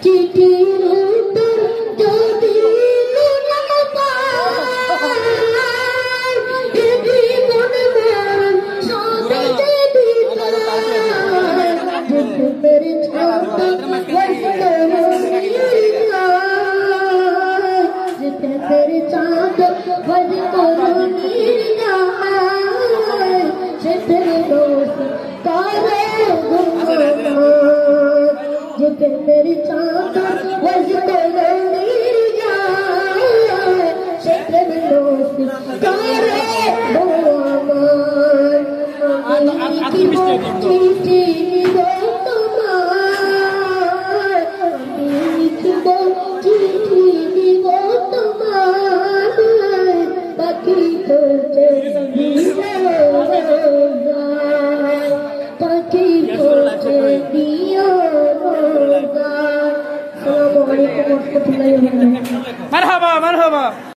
চিঠির উত্তর যদি না পাই এ জীবন মরণ সঙ্গে মেরে ছাতা तेरे चाँद बज कोनी जाए से तेरे दोस्त तारे जिते तेरे चाँद बज कोनी जाए से तेरे दोस्त तारे चिट्ठी दो Marhaba, marhaba.